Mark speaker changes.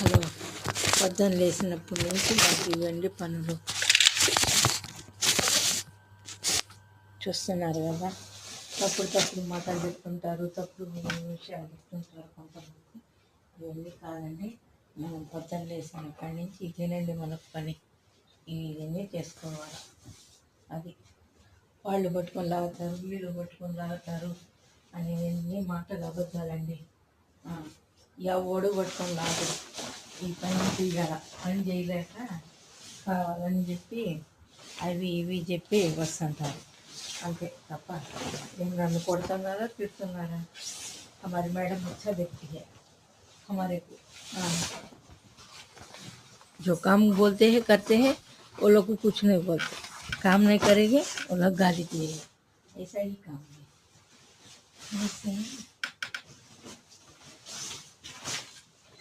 Speaker 1: Hello, పొద్దున్న లేచినప్పటి నుంచి మాకు ఇవ్వండి పనులు. చూస్తున్నారు కదా, తప్పుడు మాటలు చెప్తుంటారు, తప్పుడు విషయాలు చెప్తుంటారు కొంతమంది. ఇవన్నీ కాదండి. మనం పొద్దున్న లేచినప్పటి నుంచి ఇదేనండి మనకు పని. ఇవన్నీ చేసుకోవాలి. అది వాళ్ళు పట్టుకొని లాగుతారు, వీళ్ళు పట్టుకొని లాగుతారు అనేవన్నీ మాటలు అబద్ధాలండి. ఎవడు పట్టుకొని లాగడు. ఈ పని చేయగల పని చేయలేక కావాలని చెప్పి అవి ఇవి చెప్పి వస్తుంటారు. అంతే తప్ప ఏం నన్ను కొడుతున్నారా తిడుతున్నారా? हमारी मैडम अच्छा देखती है हमारे को। जो काम बोलते हैं करते हैं, वो लोग को कुछ नहीं बोलते। काम नहीं करेंगे वो लोग गाली दिएंगे। ऐसा ही काम है।